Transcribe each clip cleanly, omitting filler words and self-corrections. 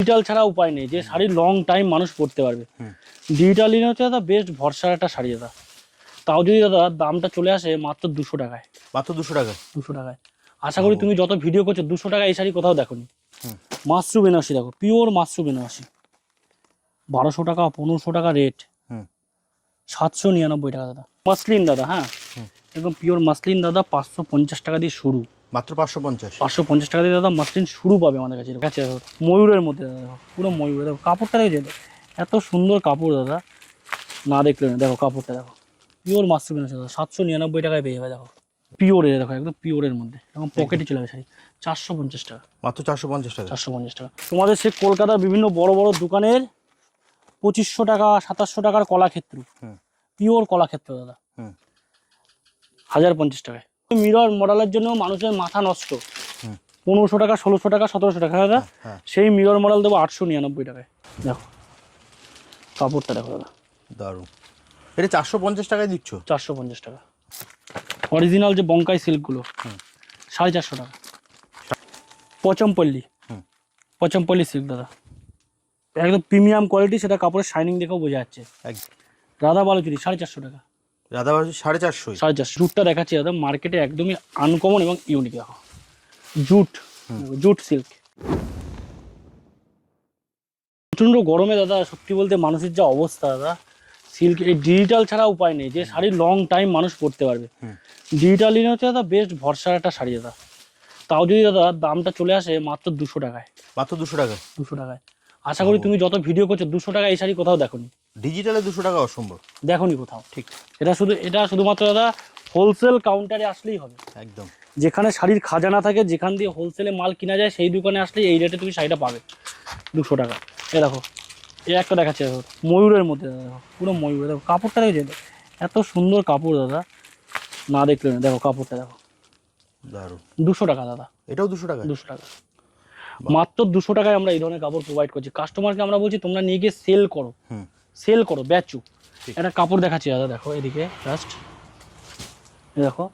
Digital ছাড়া উপায় নেই, যে শাড়ি লং টাইম মানুষ পরতে পারবে। ডিজিটাল ইন হচ্ছে দাদা বেস্ট ভরসার একটা শাড়ি দাদা। তাও যদি দাদা দামটা চলে আসে মাত্র 200 টাকায়। মাত্র 200 টাকা? 200 টাকায়। আশা করি তুমি যত ভিডিও করছো 200 টাকা এই শাড়ি কোথাও দেখোনি। মাশরু বেনারসি দেখো, পিওর মাশরু বেনারসি, 1200 টাকা 1500 টাকা রেট, 799 টাকা দাদা। মাসলিন দাদা, হ্যাঁ একদম পিওর মাসলিন দাদা, 550 টাকা দিয়ে শুরু। মাত্র 550? 550 টাকা দিয়ে দাদা মাসলিন শুরু পাবে আমাদের কাছে। কাছে ময়ূরের মধ্যে দাদা, দেখো পুরো ময়ূর। দেখো কাপড়টা দেখো, এত সুন্দর কাপড় দাদা, না দেখলে না। দেখো কাপড়টা দেখো, পিওর মাশরু বেনারসি দাদা, 799 টাকায় পেয়ে যাবে। দেখো পিওরের, দেখো একদম পিওরের মধ্যে, এখন পকেটে চলে আসে। 450 টাকা, মাত্র 450 টাকা? 450 টাকা। তোমাদের সে কলকাতার বিভিন্ন বড় বড় দোকানের 2500 টাকা 2700 টাকার কলাক্ষেত্র, পিওর কলাক্ষেত্র দাদা, 1050 টাকায়। মিরর মডেলের জন্য মানুষের মাথা নষ্ট, 1500 টাকা 1600 টাকা 1700 টাকা দাদা। সেই মিরর মডেল দেবো 899 টাকায়। দেখো কাপড়টা দেখো দাদা, দারুণ। এটা 450 টাকায় দিচ্ছ? 450 টাকা। অরিজিনাল যে বঙ্কাই সিল্কগুলো 450 টাকা। পচমপল্লী, পচমপল্লী সিল্ক দাদা, একদম প্রিমিয়াম কোয়ালিটি, সেটা কাপড়ের শাইনিং দেখেও বোঝা যাচ্ছে। রাধা বালুচুরি 450 টাকা। রাধা বালুচুরি 450? 450। জুটটা দেখাচ্ছি দাদা, মার্কেটে একদমই আনকমন এবং ইউনিক। দেখো জুট, জুট সিল্ক। প্রচণ্ড গরমে দাদা সত্যি বলতে মানুষের যা অবস্থা দাদা, সিল্ক এই ডিজিটাল ছাড়া উপায় নেই, যে শাড়ি লং টাইম মানুষ পরতে পারবে। ডিজিটাল ইন হচ্ছে দাদা বেস্ট ভরসার একটা শাড়ি দাদা। তাও যদি দাদা দামটা চলে আসে মাত্র 200 টাকায়। মাত্র 200 টাকা? 200 টাকায়। আশা করি তুমি যত ভিডিও করছো 200 টাকা এই শাড়ি কোথাও দেখোনি। ডিজিটালে 200 টাকা অসম্ভব, দেখোনি কোথাও। ঠিক, এটা শুধুমাত্র দাদা হোলসেল কাউন্টারে আসলেই হবে। একদম। যেখানে শাড়ির খাজানা থাকে, যেখান দিয়ে হোলসেলে মাল কিনা যায়, সেই দোকানে আসলে এই রেটে তুমি শাড়িটা পাবে 200 টাকা। এ দেখো, এই একটা দেখাচ্ছে দেখো, ময়ূরের মধ্যে দাদা, দেখো পুরো ময়ূর। দেখো কাপড়টা দেখো, এত সুন্দর কাপড় দাদা, না দেখলে না। দেখো কাপড়টা দেখো, দারুণ। 200 টাকা দাদা। এটাও 200 টাকা? 200 টাকা, মাত্র 200 টাকায় আমরা এই ধরনের কাপড় প্রোভাইড করছি। কাস্টমারকে আমরা বলছি তোমরা নিয়ে গিয়ে সেল করো, সেল করো, বেচো। একটা কাপড় দেখাচ্ছি দাদা, দেখো এদিকে জাস্ট দেখো,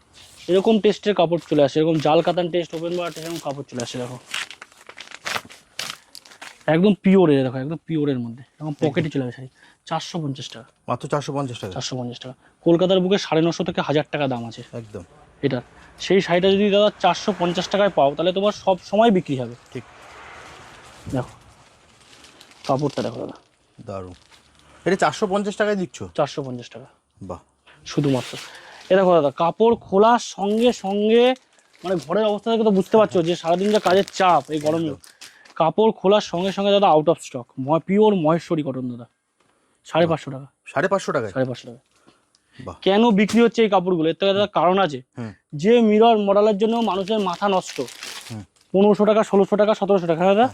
এরকম টেস্টের কাপড় চলে আসে, এরকম জাল কাতান টেস্ট, ওপেন বার টেস্ট, এরকম কাপড় চলে আসে। দেখো একদম পিওরের, দেখো একদম পিওরের মধ্যে, এরকম পকেটে চলে আসে। 450 টাকা। মাত্র 450 টাকা? 450 টাকা। কলকাতার বুকে 950 থেকে 1000 টাকা দাম আছে একদম এটা। সেই শাড়িটা যদি দাদা 450 টাকায় পাও, তাহলে তোমার সব সময় বিক্রি হবে। ঠিক। দেখো কাপড়টা দেখো দাদা, দারুণ। এটা 450 টাকায় দিচ্ছ? 450 টাকা। বাহ, শুধুমাত্র এ দেখো দাদা, কাপড় খোলার সঙ্গে সঙ্গে, মানে ঘরের অবস্থা থেকে তো বুঝতে পারছো যে সারাদিন যা কাজের চাপ এই গরমে, কাপড় খোলার সঙ্গে সঙ্গে দাদা out of stock. Pure Maheshwari cotton দাদা, 550 টাকা। 550 টাকায়? 550 টাকা। বাহ। কেন বিক্রি হচ্ছে এই কাপড়গুলো? এর থেকে দাদা কারণ আছে। যে মিরর মডেলের জন্য মানুষের মাথা নষ্ট, 1500 টাকা 1600 টাকা 1700 টাকা দাদা,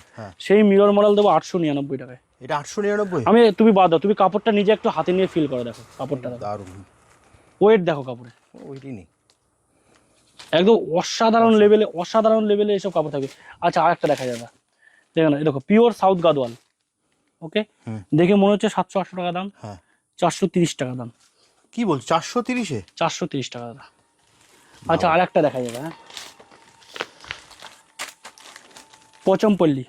সেই মিরর মডেল দেবো 899 টাকায়। এটা 899? আমি, তুমি বাদ দাও, তুমি কাপড়টা নিজে একটু হাতে নিয়ে ফিল করো। দেখো কাপড়টা, দারুণ। ওয়েট দেখো কাপড়ে, ওইটাই নেই, একদম অসাধারণ লেভেলে, অসাধারণ লেভেলে এইসব কাপড় থাকবে। আচ্ছা আর একটা দেখা যাবে, দেখো না, দেখো পিওর সাউথ গাদোয়াল। ওকে, দেখে মনে হচ্ছে 700-800 টাকা দাম, 430 টাকা দাম। কি বলছো? 430-এ? 430 টাকা দাদা। আচ্ছা আর একটা দেখা যাবে, হ্যাঁ, পচমপল্লী,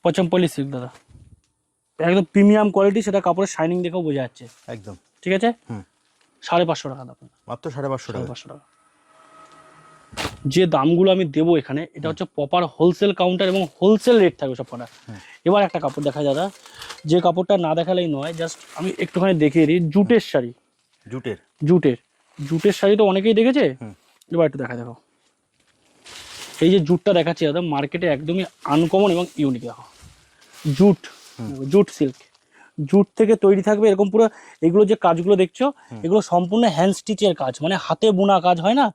পচমপল্লী সিল্ক দাদা, একদম প্রিমিয়াম কোয়ালিটি, সেটা কাপড়ের শাইনিং দেখেও বোঝা যাচ্ছে। একদম ঠিক আছে, 550 টাকা দাম। মাত্র 550 টাকা? 550 টাকা। যে দামগুলো আমি দেবো এখানে, এটা হচ্ছে প্রপার হোলসেল কাউন্টার এবং হোলসেল রেট থাকবে সব কটা। এবার একটা কাপড় দেখা দাদা, যে কাপড়টা না দেখালেই নয়, জাস্ট আমি একটুখানি দেখিয়ে দিই। জুটের শাড়ি, জুটের? জুটের, জুটের শাড়ি তো অনেকেই দেখেছে, এবার একটু দেখা দেখো, এই যে জুটটা দেখাচ্ছি দাদা, মার্কেটে একদমই আনকমন এবং ইউনিক। দেখো জুট, জুট সিল্ক, জুট থেকে তৈরি থাকবে এরকম পুরো। এগুলো যে কাজগুলো দেখছো, এগুলো সম্পূর্ণ হ্যান্ড স্টিচের কাজ, মানে হাতে বোনা কাজ হয় না,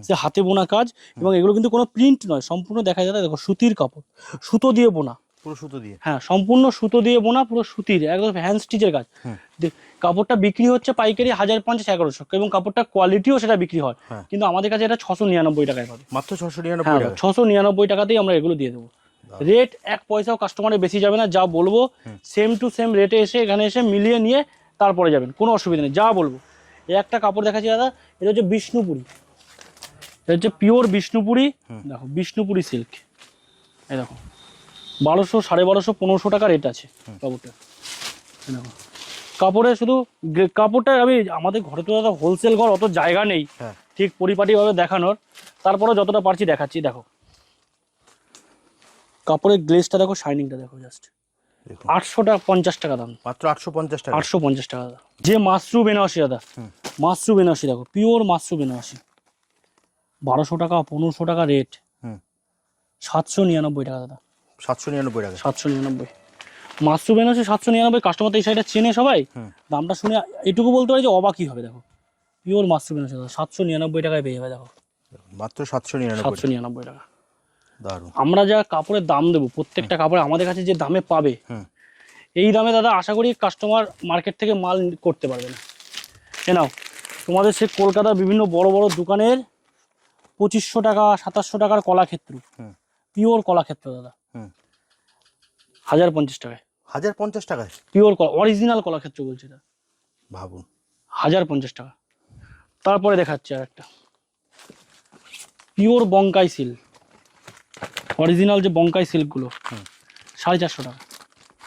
সে হাতে বোনা কাজ। এবং এগুলো কিন্তু কোনো প্রিন্ট নয়, সম্পূর্ণ দেখা যায় দেখো সুতির কাপড়, সুতো দিয়ে বোনা, পুরো সুতো দিয়ে? হ্যাঁ সম্পূর্ণ সুতো দিয়ে বোনা, পুরো সুতির, একদম হ্যান্ড স্টিচের কাজ। কাপড়টা বিক্রি হচ্ছে পাইকারি 1500-1100, এবং কাপড়টা কোয়ালিটিও সেটা বিক্রি হয়, কিন্তু আমাদের কাছে এটা 699 টাকায় পাবে। মাত্র 699 টাকা? 699 টাকাতেই আমরা এগুলো দিয়ে দেবো। রেট এক পয়সাও কাস্টমারের বেশি যাবে না, যা বলবো সেম টু সেম রেটে এসে এখানে এসে মিলিয়ে নিয়ে তারপরে যাবেন, কোনো অসুবিধা নেই। যা বলবো, এই একটা কাপড় দেখাচ্ছি দাদা, এটা হচ্ছে বিষ্ণুপুরি, এটা হচ্ছে পিওর বিষ্ণুপুরি। দেখো বিষ্ণুপুরি সিল্ক, এই দেখো 1200, 1250, 1500 টাকা রেট আছে কাপড়টা। দেখো কাপড়ে শুধু কাপড়টা আমি আমাদের ঘরে তো দাদা হোলসেল ঘর, অত জায়গা নেই হ্যাঁ ঠিক পরিপাটিভাবে দেখানোর, তারপরে যতটা পারছি দেখাচ্ছি। দেখো কাপড়ের গ্লেজটা দেখো, শাইনিংটা দেখো, জাস্ট দেখুন 850 টাকা দাম, মাত্র 850 টাকা। 850 টাকা দাদা। যে মাশরু বেনারসি দাদা, মাশরু বেনারসি দেখো, পিওর মাশরু বেনারসি, 1200 টাকা 1500 টাকা রেট, হুম 799 টাকা দাদা, 799 টাকা। 799। মাশরু বেনারসি 799, কাস্টমার তো এই সাইডে চেনে সবাই, দামটা শুনে এটুকু বলতে পারি যে অবাকই হবে। দেখো পিওর মাশরু বেনারসি দাদা, 799 টাকায় পেয়ে যাবে। দেখো মাত্র 799 799 টাকা। দারুণ। আমরা যা কাপড়ের দাম দেবো, প্রত্যেকটা কাপড় আমাদের কাছে যে দামে পাবে, হুম এই দামে দাদা আশা করি কাস্টমার মার্কেট থেকে মাল করতে পারবে না। এ নাও, তোমাদের সে কলকাতার বিভিন্ন বড় বড় দোকানের 2500 টাকা 2700 টাকার কলাক্ষেত্র, হুম পিওর কলাক্ষেত্র দাদা, হুম 1050 টাকায় 1050 টাকায় পিওর অরিজিনাল কলাক্ষেত্র বলছি এটা, ভাবুন। 1050 টাকা। তারপরে দেখাচ্ছি আর একটা পিওর বঙ্কাই সিল্ক, অরিজিনাল যে বঙ্কাই সিল্কগুলো, 450 টাকা,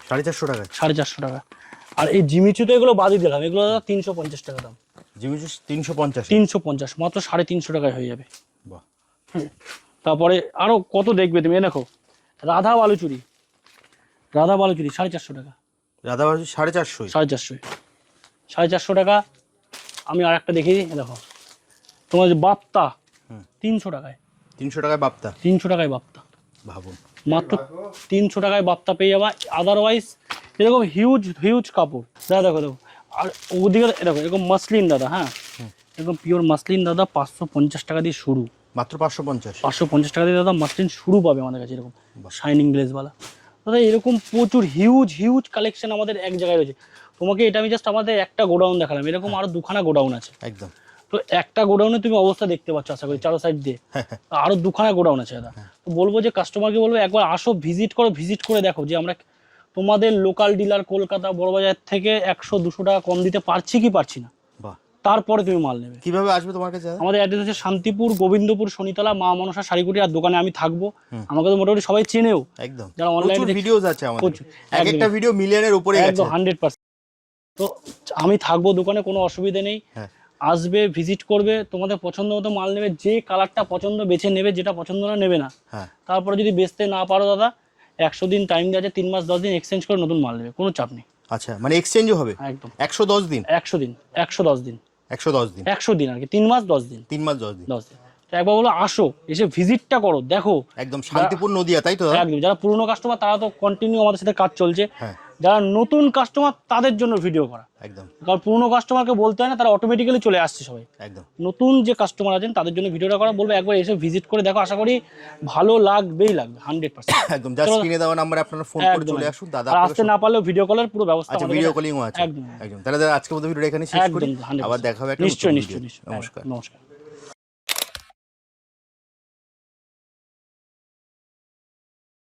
450 টাকায় 450 টাকা। আর এই জিমিচুতে এগুলো বাদই দিলাম, এগুলো দাদা 350 টাকা দাম, জিমিচু 350। 350, মাত্র 350 টাকায় হয়ে যাবে। বাহ তারপরে আরো কত দেখবে তুমি, দেখো রাধা বালুচুরি, রাধা বালুচুরি 450 টাকা, রাধাবাড়ি 450। 450, 450 টাকা। আমি আর একটা দেখিয়ে দিই, দেখো তোমার যে বাপ্তা 300 টাকায়, 300 টাকায় বাপ্তা। 300 টাকায় বাপ্তা, ভাবুন মাত্র 300 টাকায় বাপ্তা পেয়ে যাবা। আদারওয়াইজ এরকম হিউজ হিউজ কাপড় দাদা, দেখো দেখো। আর ওদিকে দেখো এরকম মাসলিন দাদা, হ্যাঁ এরকম পিওর মাসলিন দাদা 550 টাকা দিয়ে শুরু, মাত্র 550। 550 টাকা দিয়ে দাদা মাসলিন শুরু পাবে আমাদের কাছে, এরকম শাইনিং গ্লেজওয়ালা দাদা। এরকম প্রচুর হিউজ হিউজ কালেকশন আমাদের এক জায়গায় রয়েছে। তোমাকে এটা আমি জাস্ট আমাদের একটা গোডাউন দেখালাম, এরকম আরো দুখানা গোডাউন আছে। একদম। তো একটা গোডাউনে তুমি অবস্থা দেখতে পাচ্ছ আশা করি, চারো সাইড দিয়ে আরো দুখানা গোডাউন আছে দাদা। তো বলবো যে কাস্টমারকে বলবো একবার আসো, ভিজিট করো, ভিজিট করে দেখো যে আমরা তোমাদের লোকাল ডিলার কলকাতা বড়বাজার থেকে 100-200 টাকা কম দিতে পারছি কি পারছি না, বাহ। তারপরে তুমি মাল নেবে। কিভাবে আসবে তোমার কাছে? আমাদের অ্যাড্রেস হচ্ছে শান্তিপুর, গোবিন্দপুর, শনিতলা, মা মনসা শাড়িকুটি। আর দোকানে আমি থাকবো, আমাকে তো মোটামুটি সবাই চেনেও, একদম। যারা অনলাইনে ভিডিওস আছে আমাদের, এক একটা ভিডিও মিলিয়নের উপরে গেছে, একদম 100%। তো আমি থাকবো দোকানে, কোনো অসুবিধা নেই। হ্যাঁ আসবে, ভিজিট করবে, তোমাদের পছন্দ মতো মাল নেবে, যে কালারটা পছন্দ বেছে নেবে, যেটা পছন্দ না নেবে না। হ্যাঁ তারপরে যদি বেচতে না পারো দাদা, 100 দিন টাইম দেওয়া আছে, 3 মাস 10 দিন এক্সচেঞ্জ করে নতুন মাল নেবে, কোনো চাপ নেই। আচ্ছা, মানে এক্সচেঞ্জও হবে? একদম 110 দিন। 100 দিন, 110 দিন, 110 দিন, 100 দিন আর কি, 3 মাস 10 দিন, 3 মাস 10 দিন। 10 দিন। তো একবার বলো আসো, এসে ভিজিটটা করো, দেখো। একদম শান্তিপুর নদিয়া, তাই তো দাদা? একদম। যারা পুরনো কাস্টমার তারা তো কন্টিনিউ আমাদের সাথে কাজ চলছে, হ্যাঁ যারা নতুন কাস্টমার তাদের জন্য ভিডিও করা। একদম কারণ পুরনো কাস্টমারকে বলতে হয় না, তারা অটোমেটিক্যালি চলে আসছে সবাই। একদম। নতুন যে কাস্টমার আছেন তাদের জন্য ভিডিওটা করা, বলবো একবার এসে ভিজিট করে দেখো, আশা করি ভালো লাগবেই লাগবে 100%। একদম। জাস্ট স্ক্রিনে দেওয়া নাম্বারে আপনারা ফোন করে চলে আসুন, দাদা আর আসতে না পারলেও ভিডিও কলের পুরো ব্যবস্থা আচ্ছা, আমাদের ভিডিও কাছে। কলিংও আছে। একদম একদম। তাহলে দাদা আজকের মতো ভিডিওটা এখানে শেষ করি, একদম 100%। আবার দেখা হবে একটা নিশ্চয়ই নতুন নিশ্চয়ই ভিডিও। নিশ্চয়ই। নমস্কার। নমস্কার।